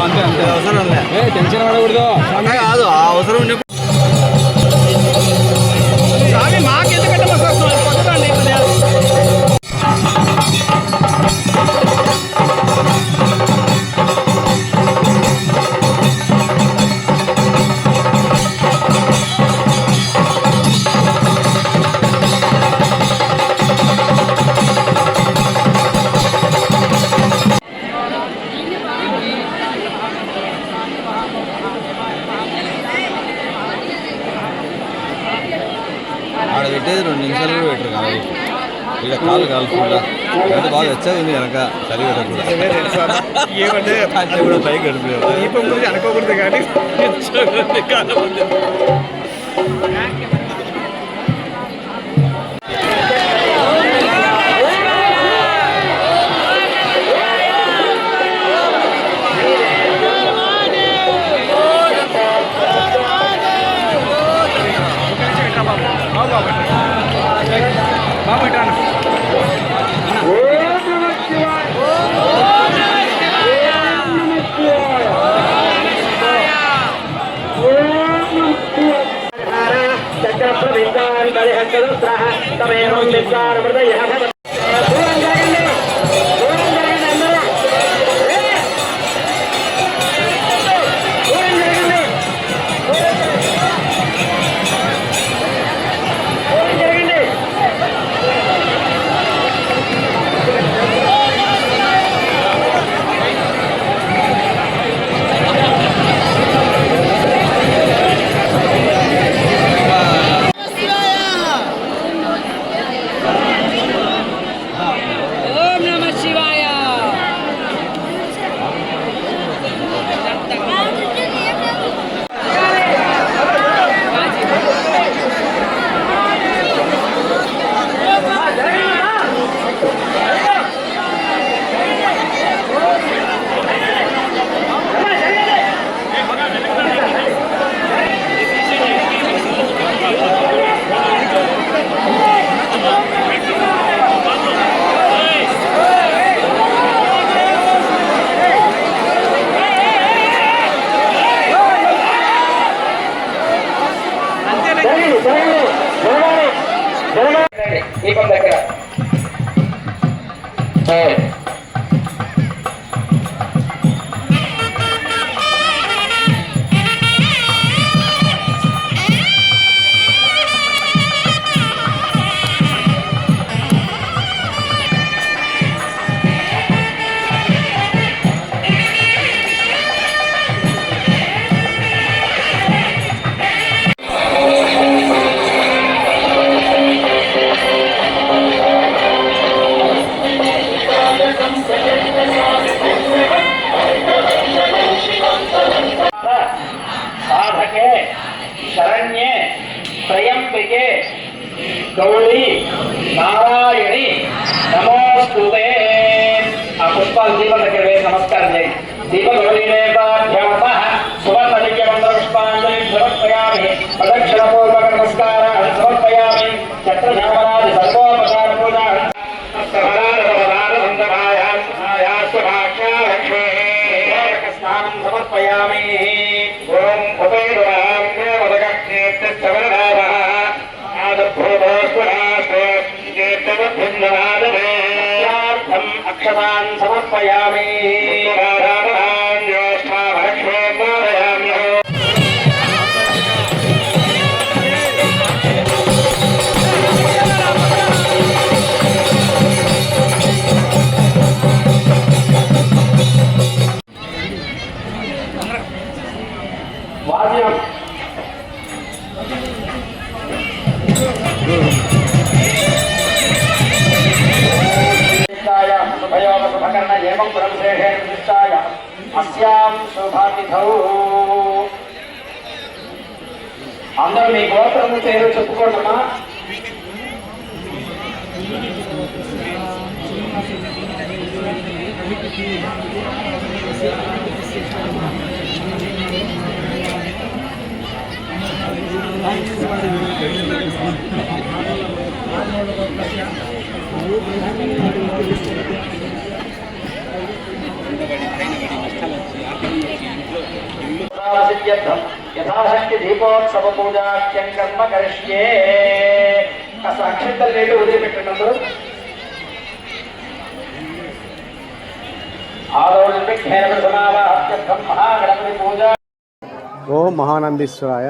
అంతే అంతే అవసరం టెన్షన్ పడకూడదు కాదు ఆ అవసరం ఆడ పెట్టేది 2 నిమిషాలు కూడా పెట్టరు కాదు ఇక్కడ కాలు కాలుతుందా అంటే బాగా వచ్చాది వెనక చలి పెట్టకూడదు ఏమంటే కూడా పైకి గడిపేది దీపం గురించి అనుకోకూడదు కానీ దీపం దగ్గర శరణ్యే త్రయంబకే గౌరీ నారాయణి నమోస్తుతే. ఆ పుష్పాలు దీపం దగ్గర వేసి నమస్కారం చేయండి. దీపగౌరీదేవాభ్యామ సువర్ణదివ్యమంత్ర పుష్పాంజలి సమర్పయామి. ప్రదక్షిణపూర్వక నమస్కారాన్ని సమర్పయామి. చక్రశామరాది సర్వోపచార పూజ స్నానం సమర్పయామి. ఓం అక్షతాన్ సమర్పయామి. వాద్యం శుభకర్ణ ఏమం పురంశేషేణ విశిష్టాయ అస్యాం శుభాతిథౌ. అందరూ మీ గోత్రం పేరు చెప్పుకోండమ్మా. యథాశక్తి దీపోత్సవ పూజాఖ్యం కర్మ కరిష్యే. కాస్త అక్షంతలు నీళ్ళు వదిలిపెట్టినప్పుడు మహాగణపతి పూజ. ఓం మహానందీశ్వరాయ.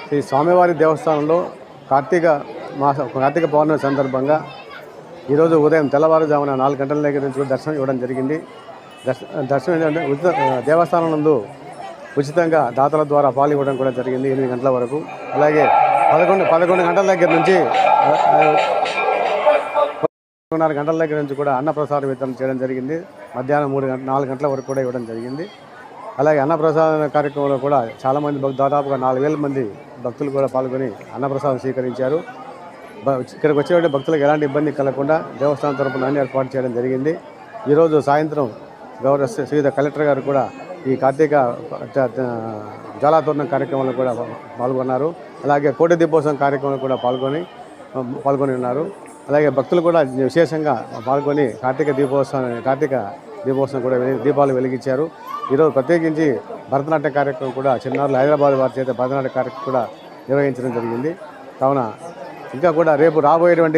శ్రీ స్వామివారి దేవస్థానంలో కార్తీక పౌర్ణమి సందర్భంగా ఈరోజు ఉదయం తెల్లవారుజామున 4 గంటల దగ్గర నుంచి దర్శనం ఇవ్వడం జరిగింది. దర్శనం ఏంటంటే దేవస్థానం నందు ఉచితంగా దాతల ద్వారా పాలు ఇవ్వడం కూడా జరిగింది 8 గంటల వరకు. అలాగే 11 గంటల దగ్గర నుంచి 9:30 గంటల దగ్గర నుంచి కూడా అన్నప్రసాద వితరణ చేయడం జరిగింది. మధ్యాహ్నం 4 గంటల వరకు కూడా ఇవ్వడం జరిగింది. అలాగే అన్నప్రసాద కార్యక్రమంలో కూడా చాలామంది దాదాపుగా 4,000 మంది భక్తులు కూడా పాల్గొని అన్నప్రసాదం స్వీకరించారు. ఇక్కడికి వచ్చేటువంటి భక్తులకు ఎలాంటి ఇబ్బంది కలగకుండా దేవస్థానం తరపున అన్ని ఏర్పాటు చేయడం జరిగింది. ఈరోజు సాయంత్రం గౌరవ శ్రీయుత కలెక్టర్ గారు కూడా ఈ కార్తీక జ్వాలాతోరణం కార్యక్రమంలో కూడా పాల్గొన్నారు. అలాగే కోటి దీపోత్సవం కార్యక్రమంలో కూడా పాల్గొని ఉన్నారు. అలాగే భక్తులు కూడా విశేషంగా పాల్గొని కార్తీక దీపోత్సవం కూడా దీపాలు వెలిగించారు. ఈరోజు ప్రత్యేకించి భరతనాట్య కార్యక్రమం కూడా చిన్నారులు హైదరాబాద్ వారి చేత భరతనాట్య కార్యక్రమం కూడా నిర్వహించడం జరిగింది. కావున ఇంకా కూడా రేపు రాబోయేటువంటి